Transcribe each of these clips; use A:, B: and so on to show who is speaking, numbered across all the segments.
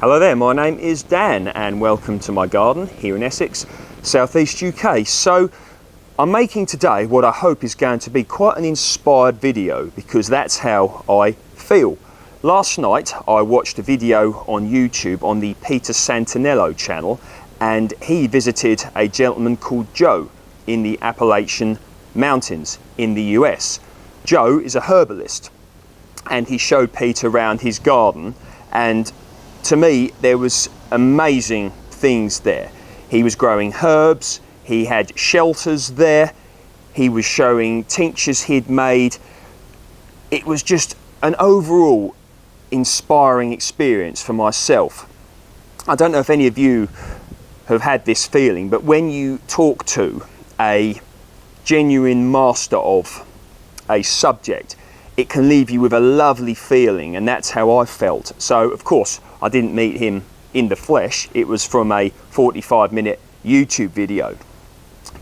A: Hello there, my name is Dan and welcome to my garden here in Essex, southeast UK. So I'm making today what I hope is going to be quite an inspired video because that's how I feel. Last night I watched a video on YouTube on the Peter Santanello channel, and he visited a gentleman called Joe in the Appalachian Mountains in the US. Joe is a herbalist and he showed Peter around his garden, and to me, there was amazing things there. He was growing herbs, he had shelters there, he was showing tinctures he'd made. It was just an overall inspiring experience for myself. I don't know if any of you have had this feeling, but when you talk to a genuine master of a subject, it can leave you with a lovely feeling, and that's how I felt. So of course I didn't meet him in the flesh, it was from a 45-minute YouTube video.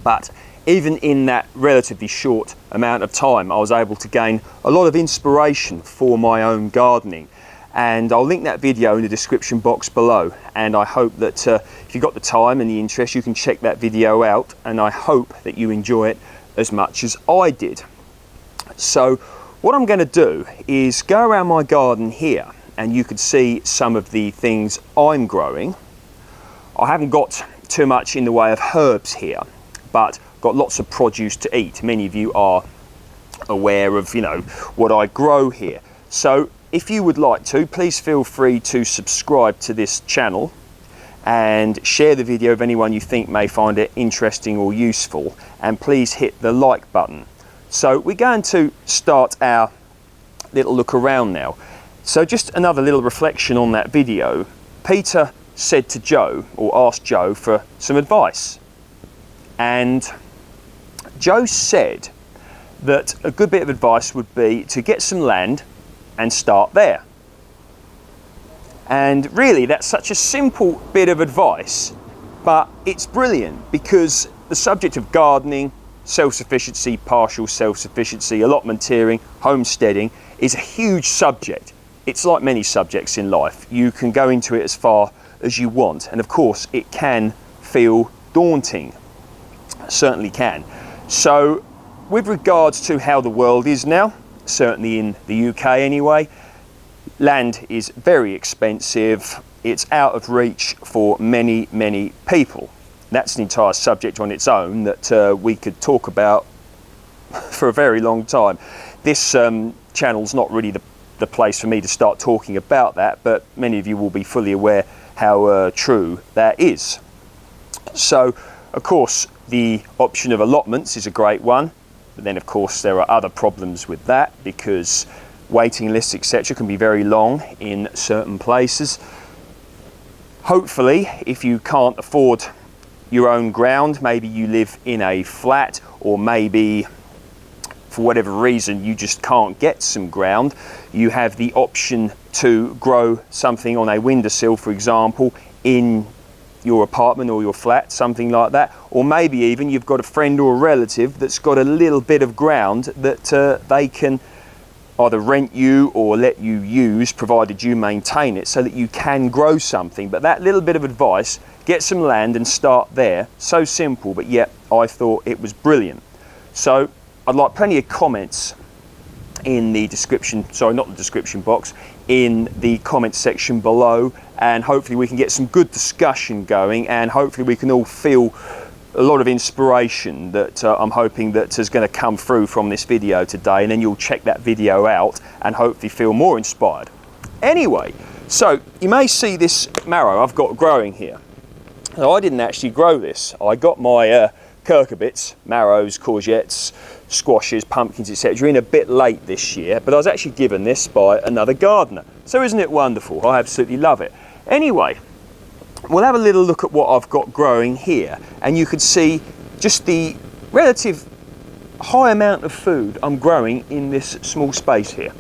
A: But even in that relatively short amount of time, I was able to gain a lot of inspiration for my own gardening. And I'll link that video in the description box below, and I hope that if you've got the time and the interest, you can check that video out, and I hope that you enjoy it as much as I did. So what I'm going to do is go around my garden here and you can see some of the things I'm growing. I haven't got too much in the way of herbs here, but got lots of produce to eat. Many of you are aware of, what I grow here. So if you would like to, please feel free to subscribe to this channel and share the video with anyone you think may find it interesting or useful, and please hit the like button. So we're going to start our little look around now. So just another little reflection on that video. Peter said to Joe, or asked Joe for some advice. And Joe said that a good bit of advice would be to get some land and start there. And really that's such a simple bit of advice, but it's brilliant because the subject of gardening, self-sufficiency, partial self-sufficiency, allotmenteering, homesteading is a huge subject. It's like many subjects in life. You can go into it as far as you want, and of course it can feel daunting. It certainly can. So with regards to how the world is now, certainly in the UK anyway, land is very expensive. It's out of reach for many, many people. That's an entire subject on its own that we could talk about for a very long time. This channel's not really the place for me to start talking about that, but many of you will be fully aware how true that is. So of course the option of allotments is a great one, but then of course there are other problems with that because waiting lists etc. can be very long in certain places. Hopefully, if you can't afford your own ground, maybe you live in a flat, or maybe for whatever reason you just can't get some ground, you have the option to grow something on a windowsill, for example, in your apartment or your flat, something like that. Or maybe even you've got a friend or a relative that's got a little bit of ground that they can either rent you or let you use, provided you maintain it, so that you can grow something. But that little bit of advice, get some land and start there. So simple, but yet I thought it was brilliant. So I'd like plenty of comments in the description, sorry, not the description box, in the comments section below, and hopefully we can get some good discussion going, and hopefully we can all feel a lot of inspiration that I'm hoping that is going to come through from this video today, and then you'll check that video out and hopefully feel more inspired. Anyway, so you may see this marrow I've got growing here. Now I didn't actually grow this. I got my cucurbits, marrows, courgettes, squashes, pumpkins, etc. in a bit late this year, but I was actually given this by another gardener. So isn't it wonderful? I absolutely love it. Anyway, we'll have a little look at what I've got growing here, and you can see just the relative high amount of food I'm growing in this small space here.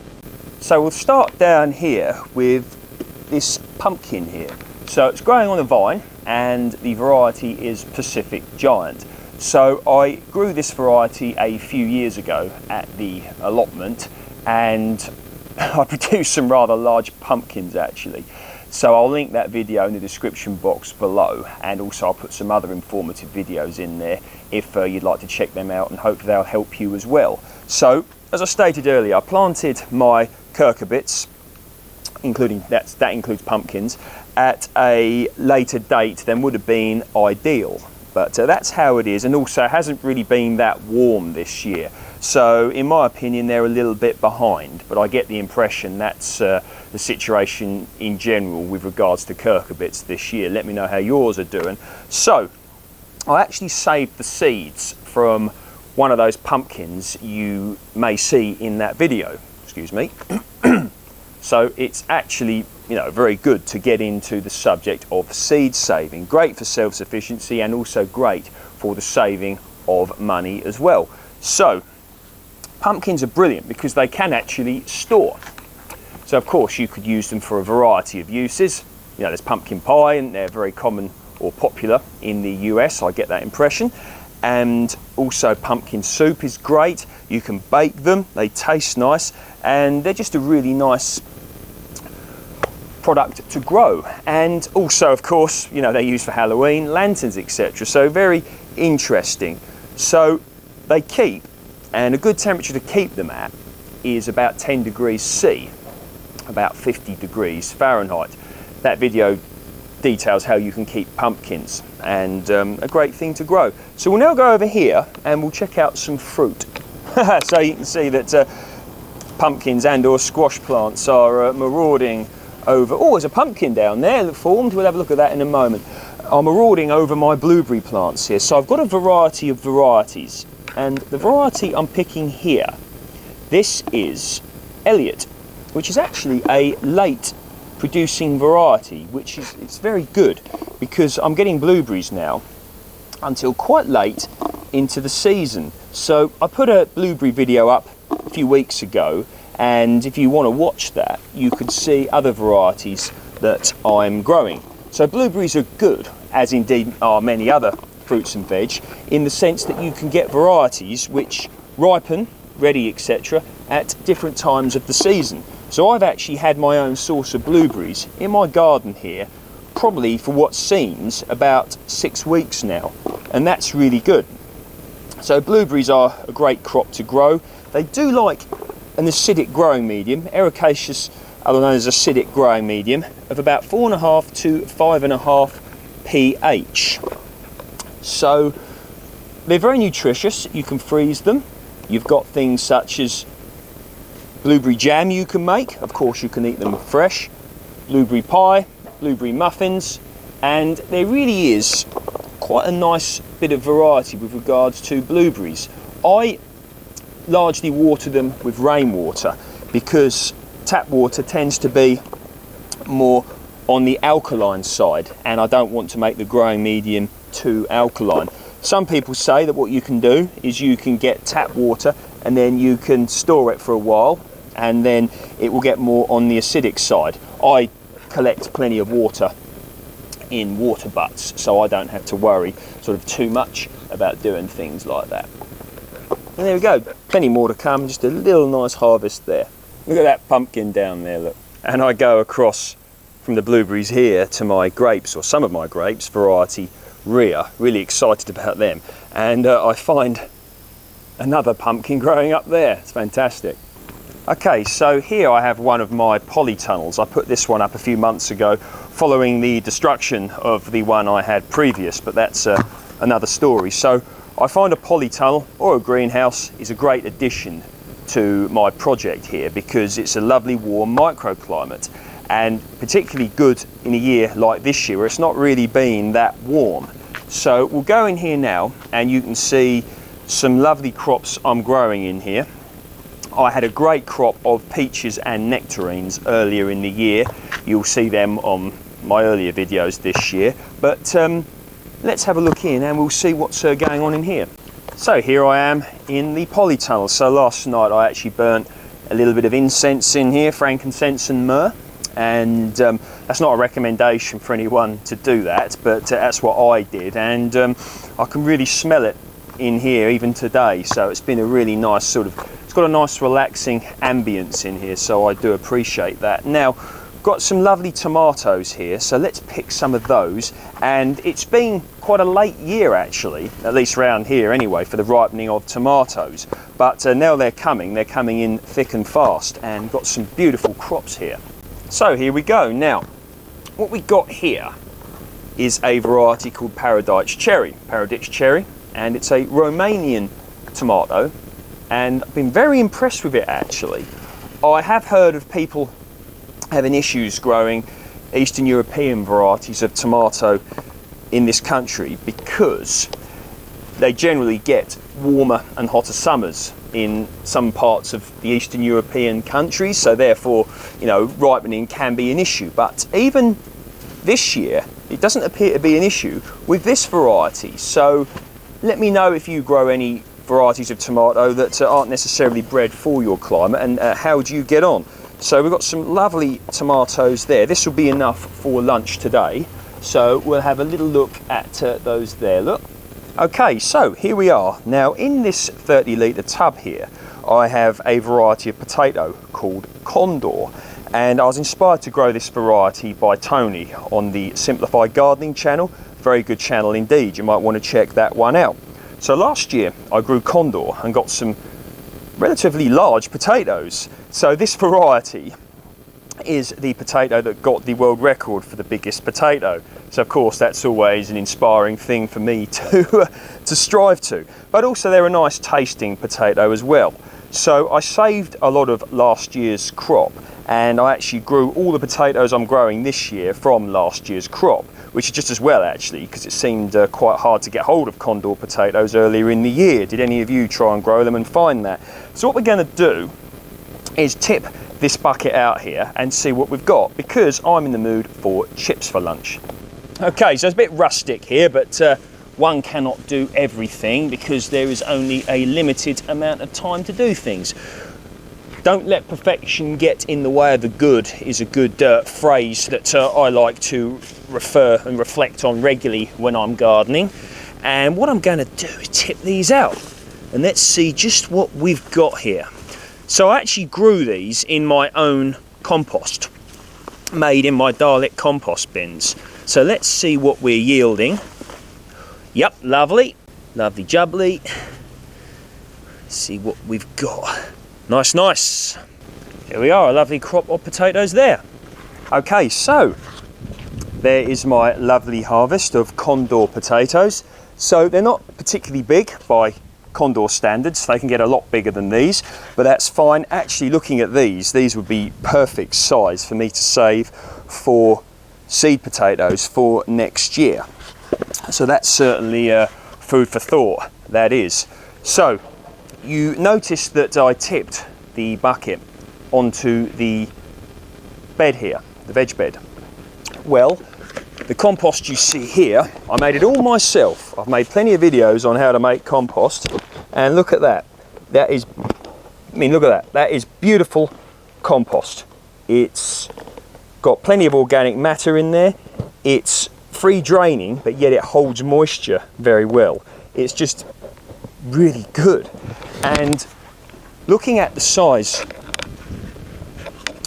A: So we'll start down here with this pumpkin here. So it's growing on a vine, and the variety is Pacific Giant. So I grew this variety a few years ago at the allotment, and I produced some rather large pumpkins actually. So I'll link that video in the description box below, and also I'll put some other informative videos in there if you'd like to check them out, and hope they'll help you as well. So as I stated earlier, I planted my cucurbits, including that includes pumpkins, at a later date than would have been ideal, but that's how it is. And also it hasn't really been that warm this year, so in my opinion they're a little bit behind, but I get the impression that's the situation in general with regards to cucurbits this year. Let me know how yours are doing. So I actually saved the seeds from one of those pumpkins you may see in that video, excuse me. So it's actually, very good to get into the subject of seed saving. Great for self-sufficiency, and also great for the saving of money as well. So pumpkins are brilliant because they can actually store. So of course you could use them for a variety of uses. There's pumpkin pie, and they're very common or popular in the US, I get that impression. And also pumpkin soup is great. You can bake them, they taste nice, and they're just a really nice product to grow. And also of course, they're used for Halloween, lanterns, etc. So very interesting. So they keep, and a good temperature to keep them at is about 10 degrees C, about 50 degrees Fahrenheit. That video details how you can keep pumpkins, and a great thing to grow. So we'll now go over here and we'll check out some fruit. So you can see that pumpkins and or squash plants are marauding over. Oh, there's a pumpkin down there that formed. We'll have a look at that in a moment. I'm marauding over my blueberry plants here. So I've got a variety of varieties, and the variety I'm picking here, this is Elliot, which is actually a late producing variety, which is, it's very good because I'm getting blueberries now until quite late into the season. So I put a blueberry video up a few weeks ago, and if you want to watch that, you could see other varieties that I'm growing. So blueberries are good, as indeed are many other fruits and veg, in the sense that you can get varieties which ripen, ready, etc., at different times of the season. So I've actually had my own source of blueberries in my garden here, probably for what seems about 6 weeks now, and that's really good. So blueberries are a great crop to grow. They do like an acidic growing medium, ericaceous, otherwise known as acidic growing medium, of about 4.5 to 5.5 pH. So they're very nutritious. You can freeze them. You've got things such as blueberry jam you can make. Of course you can eat them fresh. Blueberry pie, blueberry muffins, and there really is quite a nice bit of variety with regards to blueberries. I largely water them with rainwater because tap water tends to be more on the alkaline side, and I don't want to make the growing medium too alkaline. Some people say that what you can do is you can get tap water and then you can store it for a while, and then it will get more on the acidic side. I collect plenty of water in water butts, so I don't have to worry sort of too much about doing things like that. And there we go, plenty more to come, just a little nice harvest there. Look at that pumpkin down there, look. And I go across from the blueberries here to my grapes, or some of my grapes, variety Rhea, really excited about them. And I find another pumpkin growing up there, it's fantastic. Okay, so here I have one of my polytunnels. I put this one up a few months ago following the destruction of the one I had previous, but that's another story. So I find a polytunnel or a greenhouse is a great addition to my project here because it's a lovely warm microclimate, and particularly good in a year like this year where it's not really been that warm. So we'll go in here now and you can see some lovely crops I'm growing in here. I had a great crop of peaches and nectarines earlier in the year. You'll see them on my earlier videos this year, but let's have a look in and we'll see what's going on in here. So here I am in the polytunnel. So last night I actually burnt a little bit of incense in here, frankincense and myrrh, and that's not a recommendation for anyone to do that, but that's what I did, and I can really smell it in here even today. So it's been a really nice sort of, it's got a nice relaxing ambience in here, so I do appreciate that. Now, of got some lovely tomatoes here, so let's pick some of those. And it's been quite a late year actually, at least around here anyway, for the ripening of tomatoes. But now they're coming in thick and fast, and got some beautiful crops here. So here we go. Now, what we got here is a variety called Paradise Cherry, and it's a Romanian tomato, and I've been very impressed with it actually. I have heard of people having issues growing Eastern European varieties of tomato in this country because they generally get warmer and hotter summers in some parts of the Eastern European countries, so therefore, you know, ripening can be an issue. But even this year, it doesn't appear to be an issue with this variety. So let me know if you grow any varieties of tomato that aren't necessarily bred for your climate, and how do you get on? So we've got some lovely tomatoes there. This will be enough for lunch today, so we'll have a little look at those there. Look. Okay, so here we are. Now in this 30-litre tub here, I have a variety of potato called Condor, and I was inspired to grow this variety by Tony on the Simplified Gardening channel. Very good channel indeed, you might want to check that one out. So last year I grew Condor and got some relatively large potatoes. So this variety is the potato that got the world record for the biggest potato. So of course that's always an inspiring thing for me to strive to. But also they're a nice tasting potato as well. So I saved a lot of last year's crop, and I actually grew all the potatoes I'm growing this year from last year's crop, which is just as well actually, because it seemed quite hard to get hold of Condor potatoes earlier in the year. Did any of you try and grow them and find that? So what we're going to do is tip this bucket out here and see what we've got, because I'm in the mood for chips for lunch. Okay, so it's a bit rustic here, but one cannot do everything because there is only a limited amount of time to do things. Don't let perfection get in the way of the good is a good phrase that I like to refer and reflect on regularly when I'm gardening. And what I'm going to do is tip these out, and let's see just what we've got here. So I actually grew these in my own compost, made in my Dalek compost bins. So let's see what we're yielding. Yep, lovely, lovely jubbly. Let's see what we've got. Nice, nice. Here we are, a lovely crop of potatoes there. Okay, so there is my lovely harvest of Condor potatoes. So they're not particularly big by Condor standards. They can get a lot bigger than these, but that's fine. Actually, looking at these would be perfect size for me to save for seed potatoes for next year. So that's certainly food for thought, that is. So you notice that I tipped the bucket onto the bed here, the veg bed. Well, the compost you see here, I made it all myself. I've made plenty of videos on how to make compost, and look at that. That is, I mean, look at that. That is beautiful compost. It's got plenty of organic matter in there. It's free draining, but yet it holds moisture very well. It's just really good. And looking at the size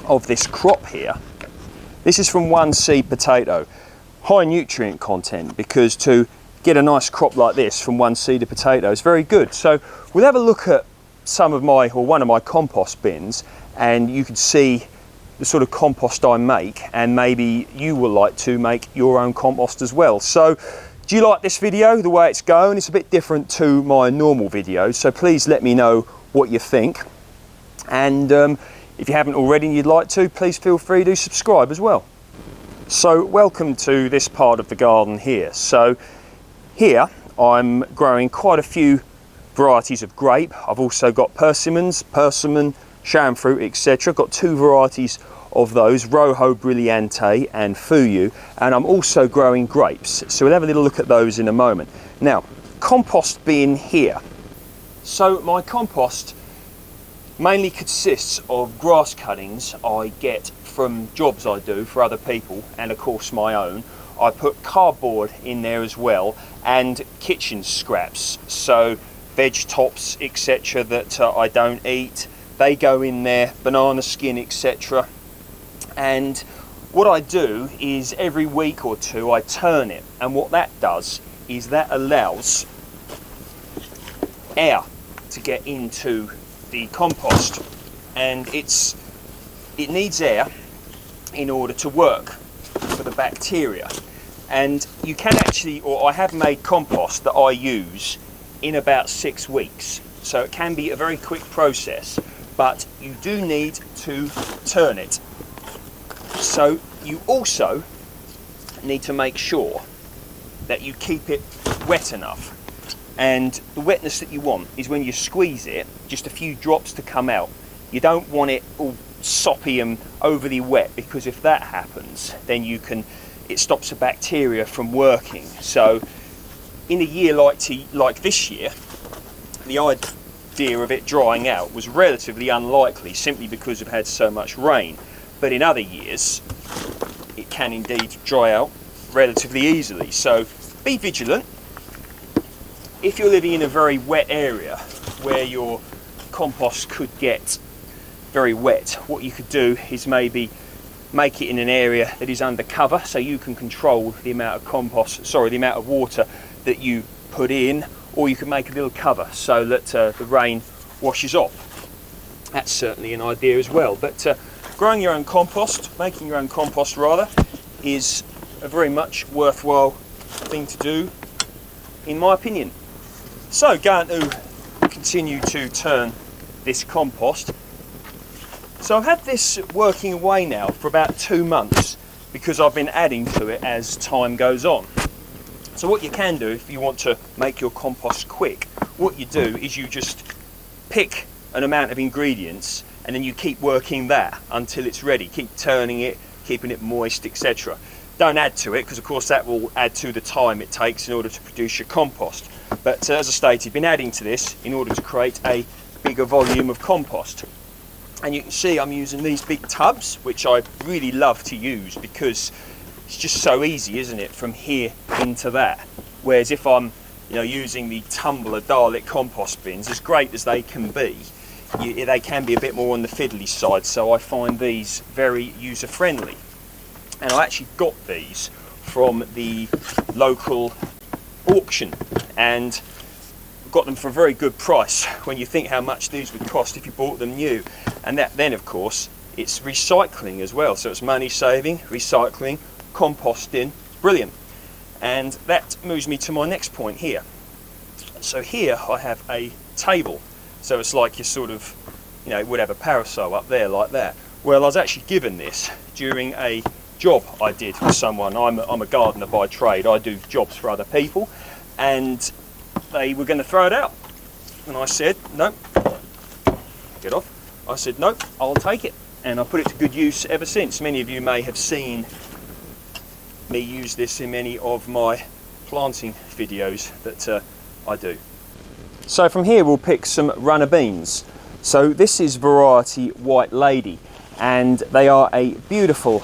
A: of this crop here, this is from one seed potato. High nutrient content, because to get a nice crop like this from one seed of potato is very good. So we'll have a look at some of my, or one of my compost bins, and you can see the sort of compost I make, and maybe you will like to make your own compost as well. So do you like this video, the way it's going? It's a bit different to my normal videos, so please let me know what you think. And if you haven't already and you'd like to, please feel free to subscribe as well. So welcome to this part of the garden here. So here I'm growing quite a few varieties of grape. I've also got persimmons, persimmon, sham fruit, etc. Got two varieties of those, Rojo Brilliante and Fuyu, and I'm also growing grapes. So we'll have a little look at those in a moment. Now, compost bin here. So my compost mainly consists of grass cuttings I get from jobs I do for other people, and of course my own. I put cardboard in there as well, and kitchen scraps, so veg tops, etc. that I don't eat, they go in there, banana skin, etc. And what I do is every week or two I turn it, and what that does is that allows air to get into the compost, and it needs air in order to work for the bacteria. And you can actually, or I have made compost that I use in about 6 weeks, so it can be a very quick process, but you do need to turn it. So you also need to make sure that you keep it wet enough, and the wetness that you want is when you squeeze it, just a few drops to come out. You don't want it all soppy and overly wet, because if that happens then it stops the bacteria from working. So in a year like this year, the idea of it drying out was relatively unlikely, simply because we've had so much rain. But in other years it can indeed dry out relatively easily, so be vigilant. If you're living in a very wet area where your compost could get very wet, what you could do is maybe make it in an area that is under cover, so you can control the amount of the amount of water that you put in, or you can make a little cover so that the rain washes off. That's certainly an idea as well. But growing your own compost, making your own compost rather, is a very much worthwhile thing to do, in my opinion. So going to continue to turn this compost. So I've had this working away now for about 2 months, because I've been adding to it as time goes on. So what you can do if you want to make your compost quick, what you do is you just pick an amount of ingredients and then you keep working that until it's ready. Keep turning it, keeping it moist, etc. Don't add to it, because of course that will add to the time it takes in order to produce your compost. But as I stated, been adding to this in order to create a bigger volume of compost. And you can see I'm using these big tubs, which I really love to use because it's just so easy, isn't it, from here into that. Whereas if I'm using the tumbler Dalek compost bins, as great as they can be, they can be a bit more on the fiddly side, so I find these very user friendly. And I actually got these from the local auction and got them for a very good price when you think how much these would cost if you bought them new. And that then of course it's recycling as well, so it's money saving, recycling, composting, brilliant. And that moves me to my next point here. So here I have a table, so it's like you sort of would have a parasol up there like that. Well, I was actually given this during a job I did for someone. I'm a gardener by trade, I do jobs for other people, and they were going to throw it out, and I said no, get off. I said no, I'll take it, and I put it to good use ever since. Many of you may have seen me use this in many of my planting videos that I do. So from here we'll pick some runner beans. So this is variety White Lady, and they are a beautiful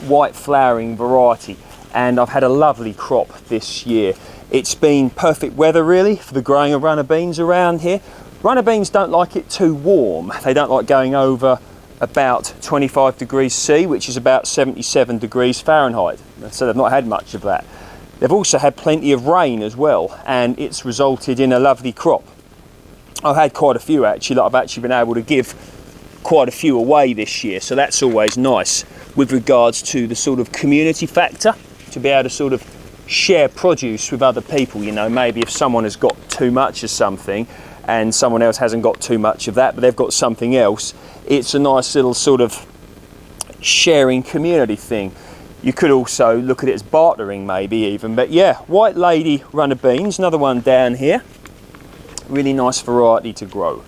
A: white flowering variety, and I've had a lovely crop this year. It's been perfect weather really for the growing of runner beans around here. Runner beans don't like it too warm. They don't like going over about 25 degrees C, which is about 77 degrees Fahrenheit. So they've not had much of that. They've also had plenty of rain as well, and it's resulted in a lovely crop. I've had quite a few actually, that I've actually been able to give quite a few away this year, so that's always nice with regards to the sort of community factor, to be able to sort of share produce with other people. Maybe if someone has got too much of something and someone else hasn't got too much of that, but they've got something else, it's a nice little sort of sharing community thing. You could also look at it as bartering maybe even, but yeah, White Lady runner beans, another one down here, really nice variety to grow.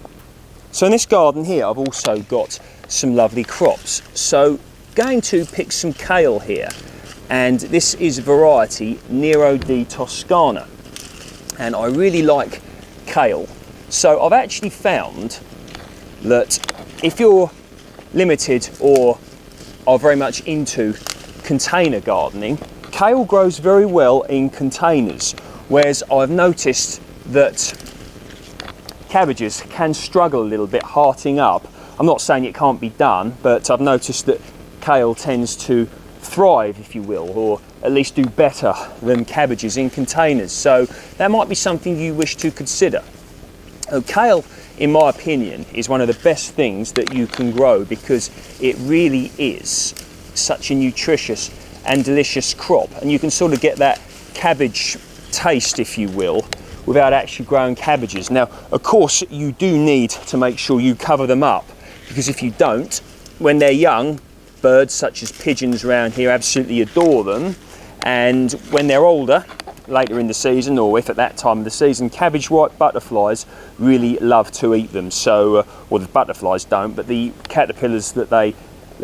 A: So in this garden here I've also got some lovely crops. So going to pick some kale here, and this is variety Nero di Toscana, and I really like kale. So I've actually found that if you're limited or are very much into container gardening, kale grows very well in containers, whereas I've noticed that cabbages can struggle a little bit hearting up. I'm not saying it can't be done, but I've noticed that kale tends to thrive, if you will, or at least do better than cabbages in containers. So that might be something you wish to consider. Kale, in my opinion, is one of the best things that you can grow because it really is such a nutritious and delicious crop, and you can sort of get that cabbage taste, if you will, without actually growing cabbages. Now, of course, you do need to make sure you cover them up, because if you don't, when they're young, birds such as pigeons around here absolutely adore them, and when they're older, later in the season, or if at that time of the season, cabbage white butterflies really love to eat them. So, well, the butterflies don't, but the caterpillars that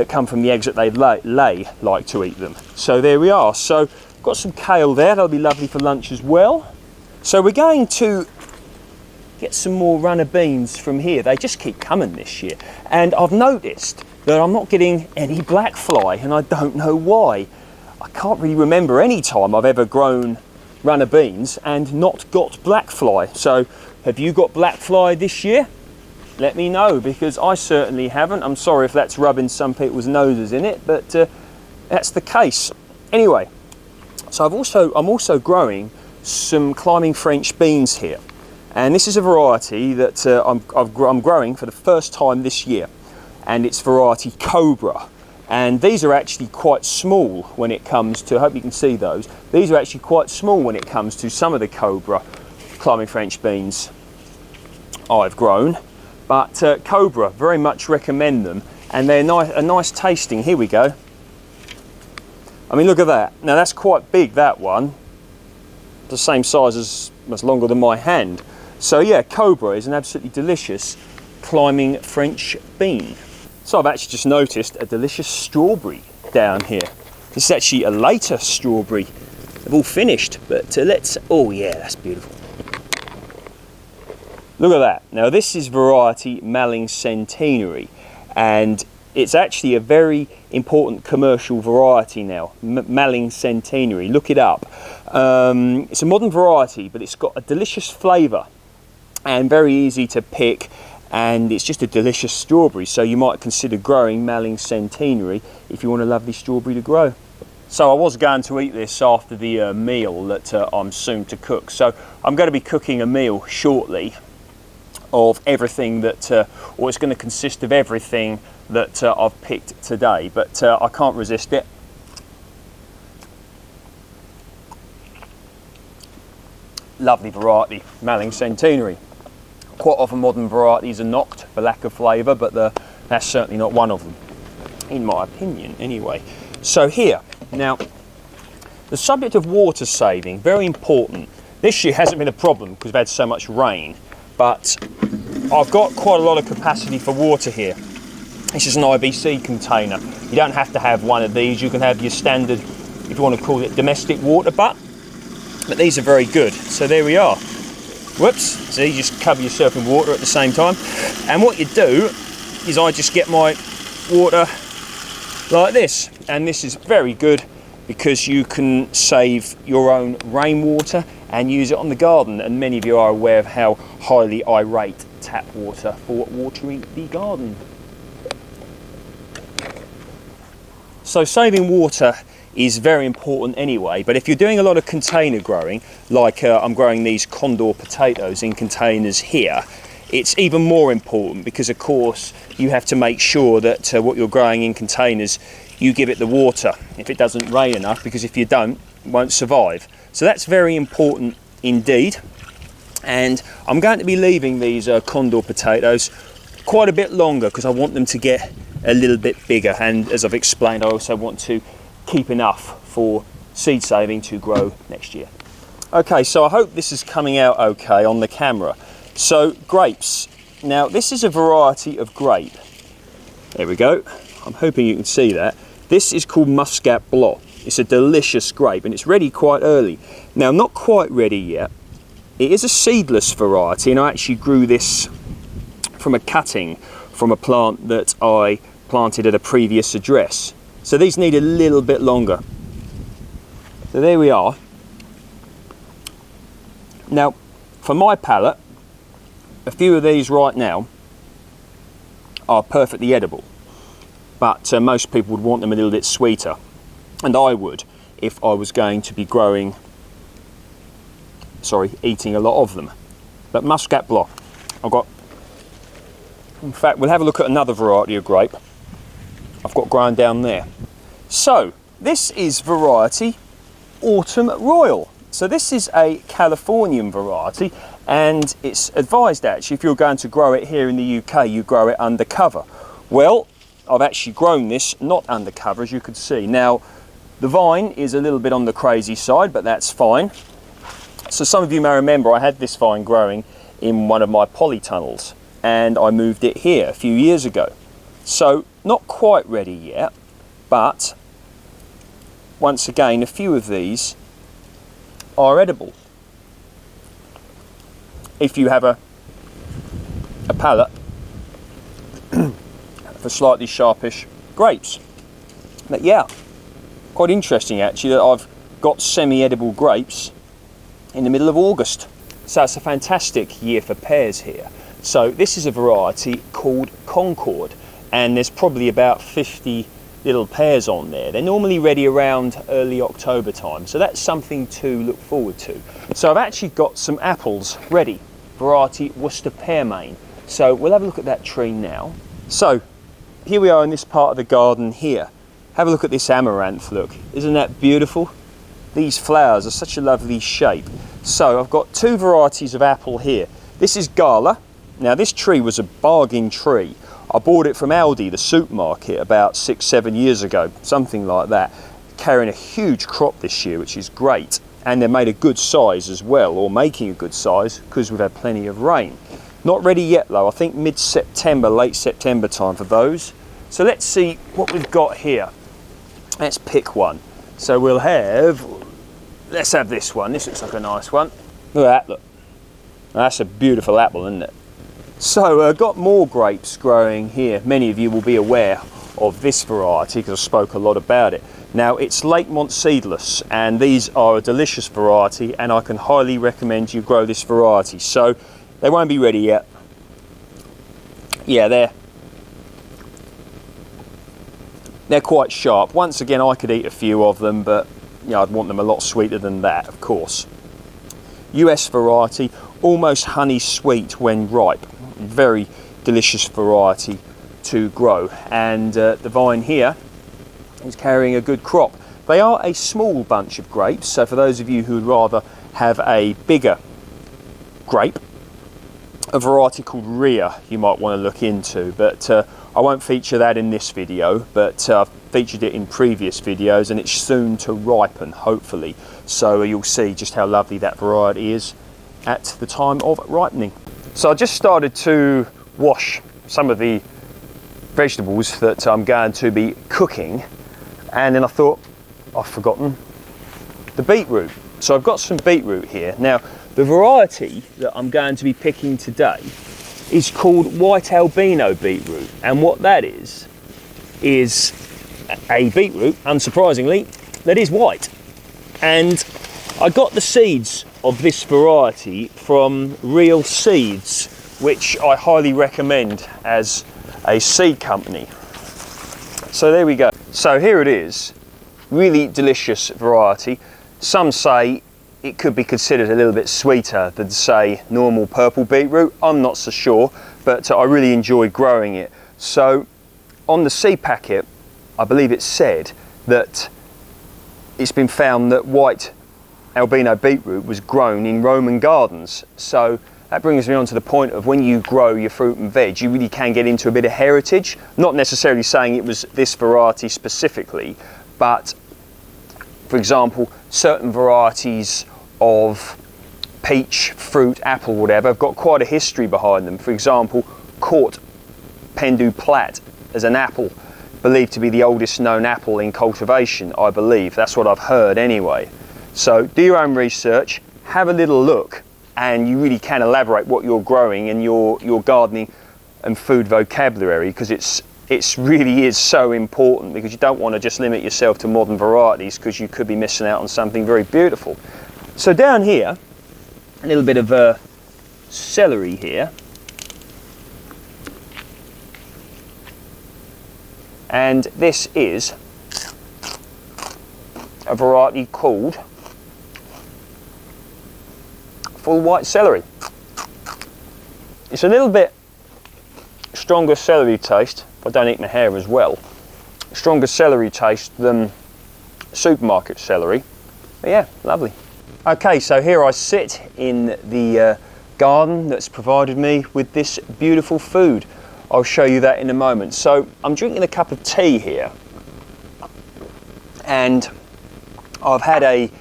A: come from the eggs that they lay like to eat them. So there we are. So got some kale there, that'll be lovely for lunch as well. So we're going to get some more runner beans from here. They just keep coming this year. And I've noticed that I'm not getting any black fly, and I don't know why. I can't really remember any time I've ever grown runner beans and not got black fly. So have you got black fly this year? Let me know, because I certainly haven't. I'm sorry if that's rubbing some people's noses in it, but that's the case. Anyway, so I'm also growing some climbing French beans here, and this is a variety that I'm growing for the first time this year, and it's variety Cobra. And these are actually quite small when it comes to, I hope you can see those, these are actually quite small when it comes to some of the Cobra climbing French beans I've grown. But Cobra, very much recommend them, and they're nice tasting. Here we go. I mean, look at that. Now that's quite big, that one. The same size as, much longer than my hand. So yeah, Cobra is an absolutely delicious climbing French bean. So I've actually just noticed a delicious strawberry down here. This is actually a later strawberry. They've all finished, but oh yeah, that's beautiful. Look at that. Now this is variety Malling Centenary, and it's actually a very important commercial variety now, Malling Centenary. Look it up. It's a modern variety, but it's got a delicious flavour and very easy to pick, and it's just a delicious strawberry. So you might consider growing Malling Centenary if you want a lovely strawberry to grow. So I was going to eat this after the meal that I'm soon to cook. So I'm going to be cooking a meal shortly of everything that, or it's going to consist of everything that I've picked today, but I can't resist it. Lovely variety, Malling Centenary. Quite often modern varieties are knocked for lack of flavour, but that's certainly not one of them, in my opinion anyway. So here, now, the subject of water saving, very important. This year hasn't been a problem because we've had so much rain, but I've got quite a lot of capacity for water here. This is an IBC container. You don't have to have one of these. You can have your standard, if you want to call it, domestic water butt, but these are very good. So there we are. Whoops, so you just cover yourself in water at the same time. And what you do is I just get my water like this, and this is very good because you can save your own rainwater and use it on the garden, and many of you are aware of how highly I rate tap water for watering the garden. So saving water is very important anyway, but if you're doing a lot of container growing, like I'm growing these condor potatoes in containers here, it's even more important because of course you have to make sure that what you're growing in containers, you give it the water if it doesn't rain enough, because if you don't, it won't survive. So that's very important indeed. And I'm going to be leaving these condor potatoes quite a bit longer because I want them to get a little bit bigger, and as I've explained, I also want to keep enough for seed saving to grow next year. Okay, so I hope this is coming out okay on the camera. So grapes. Now this is a variety of grape. There we go. I'm hoping you can see that. This is called Muscat Blanc. It's a delicious grape and it's ready quite early. Now not quite ready yet. It is a seedless variety, and I actually grew this from a cutting from a plant that I planted at a previous address. So these need a little bit longer. So there we are. Now, for my palate, a few of these right now are perfectly edible. but most people would want them a little bit sweeter, and I would if I was going to be eating a lot of them. But Muscat Blanc, in fact, we'll have a look at another variety of grape I've got growing down there. So this is variety Autumn Royal. So this is a Californian variety, and it's advised actually if you're going to grow it here in the UK, you grow it under cover. Well, I've actually grown this not under cover, as you can see. Now, the vine is a little bit on the crazy side, but that's fine. So some of you may remember I had this vine growing in one of my polytunnels, and I moved it here a few years ago. So not quite ready yet, but once again, a few of these are edible if you have a palate for slightly sharpish grapes. But yeah, quite interesting actually that I've got semi-edible grapes in the middle of August. So it's a fantastic year for pears here. So this is a variety called Concord, and there's probably about 50 little pears on there. They're normally ready around early October time, so that's something to look forward to. So I've actually got some apples ready, variety Worcester Pearmain. So we'll have a look at that tree now. So here we are in this part of the garden here. Have a look at this amaranth, look. Isn't that beautiful? These flowers are such a lovely shape. So I've got two varieties of apple here. This is Gala. Now this tree was a bargain tree. I bought it from Aldi, the supermarket, about 6-7 years ago, something like that. Carrying a huge crop this year, which is great. And they're made a good size as well, or making a good size, because we've had plenty of rain. Not ready yet though, I think mid-September, late September time for those. So let's see what we've got here. Let's pick one. So let's have this one. This looks like a nice one. Look at that, look. That's a beautiful apple, isn't it? So I've got more grapes growing here. Many of you will be aware of this variety because I spoke a lot about it. Now it's Lakemont Seedless, and these are a delicious variety, and I can highly recommend you grow this variety. So they won't be ready yet. Yeah, they're quite sharp. Once again, I could eat a few of them, but you know, I'd want them a lot sweeter than that, of course. US variety, almost honey sweet when ripe. Very delicious variety to grow, and the vine here is carrying a good crop. They are a small bunch of grapes, so for those of you who would rather have a bigger grape, a variety called Rhea you might want to look into, but I won't feature that in this video, but I've featured it in previous videos, and it's soon to ripen, hopefully. So you'll see just how lovely that variety is at the time of ripening. So I just started to wash some of the vegetables that I'm going to be cooking, and then I thought I've forgotten the beetroot. So I've got some beetroot here. Now the variety that I'm going to be picking today is called white albino beetroot, and what that is a beetroot, unsurprisingly, that is white. And I got the seeds of this variety from Real Seeds, which I highly recommend as a seed company. So there we go. So here it is, really delicious variety. Some say it could be considered a little bit sweeter than, say, normal purple beetroot. I'm not so sure, but I really enjoy growing it. So on the seed packet, I believe it said that it's been found that white albino beetroot was grown in Roman gardens. So that brings me on to the point of when you grow your fruit and veg, you really can get into a bit of heritage. Not necessarily saying it was this variety specifically, but for example, certain varieties of peach, fruit, apple, whatever, have got quite a history behind them. For example, Court Pendu Plat as an apple, believed to be the oldest known apple in cultivation, I believe. That's what I've heard anyway. So do your own research, have a little look, and you really can elaborate what you're growing in your gardening and food vocabulary, because it really is so important, because you don't want to just limit yourself to modern varieties, because you could be missing out on something very beautiful. So down here, a little bit of celery here. And this is a variety called full white celery. It's a little bit stronger celery taste. I don't eat my hair as well. Stronger celery taste than supermarket celery. But yeah, lovely. Okay, so here I sit in the garden that's provided me with this beautiful food. I'll show you that in a moment. So I'm drinking a cup of tea here, and I've had a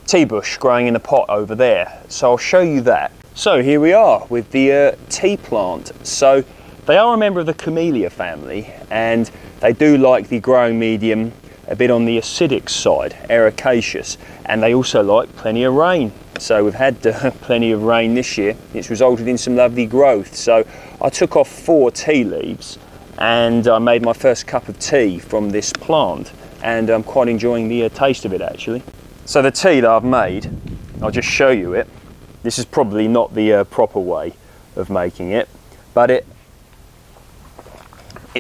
A: tea bush growing in a pot over there. So I'll show you that. So here we are with the tea plant. So they are a member of the Camellia family, and they do like the growing medium a bit on the acidic side, ericaceous, and they also like plenty of rain. So we've had plenty of rain this year. It's resulted in some lovely growth. So I took off 4 tea leaves and I made my first cup of tea from this plant, and I'm quite enjoying the taste of it actually. So the tea that I've made, I'll just show you it. This is probably not the proper way of making it, but it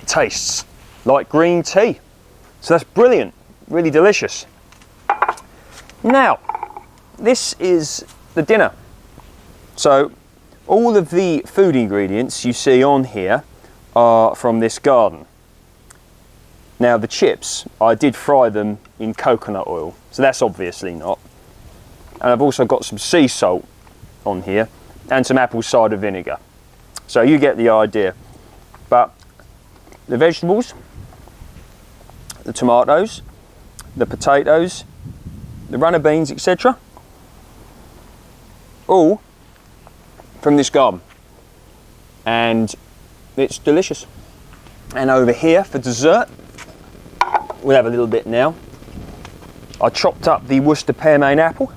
A: tastes like green tea. So that's brilliant, really delicious. Now, this is the dinner. So all of the food ingredients you see on here are from this garden. Now the chips, I did fry them in coconut oil, so that's obviously not. And I've also got some sea salt on here and some apple cider vinegar. So you get the idea. But the vegetables, the tomatoes, the potatoes, the runner beans, etc., all from this garden, and it's delicious. And over here for dessert, we'll have a little bit now. I chopped up the Worcester pearmain apple,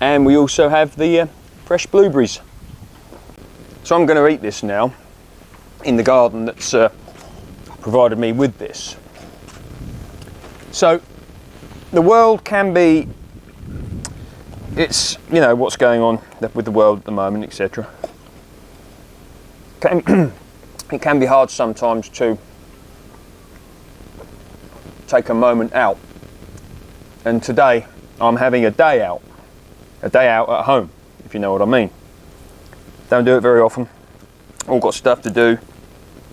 A: and we also have the fresh blueberries. So I'm going to eat this now in the garden that's provided me with this. So the world can be, it's, you know, what's going on with the world at the moment, etc. It can be hard sometimes to take a moment out, and today I'm having a day out at home, if you know what I mean. Don't do it very often. All got stuff to do,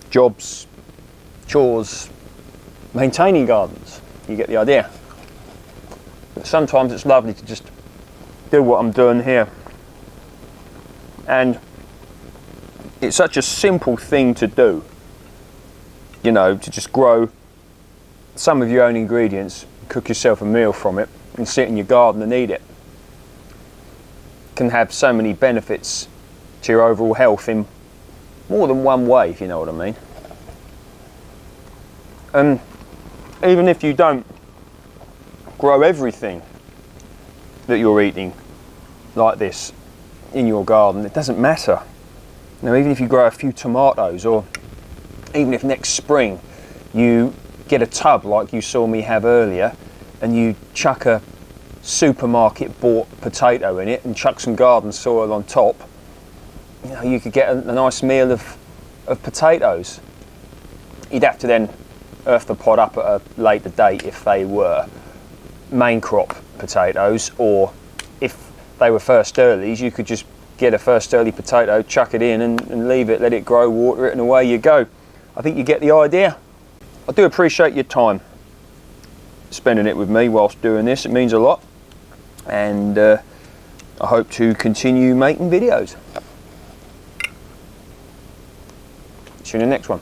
A: jobs, chores, maintaining gardens, you get the idea. But sometimes it's lovely to just do what I'm doing here. And it's such a simple thing to do, you know, to just grow some of your own ingredients, cook yourself a meal from it, and sit in your garden and eat it. Can have so many benefits to your overall health in more than one way, if you know what I mean. And even if you don't grow everything that you're eating like this in your garden, it doesn't matter. You know, even if you grow a few tomatoes, or even if next spring you get a tub like you saw me have earlier, and you chuck a supermarket bought potato in it and chuck some garden soil on top, you know, you could get a nice meal of potatoes. You'd have to then earth the pod up at a later date if they were main crop potatoes, or if they were first earlies, you could just get a first early potato, chuck it in and leave it, let it grow, water it, and away you go. I think you get the idea. I do appreciate your time spending it with me whilst doing this. It means a lot, and I hope to continue making videos. See you in the next one.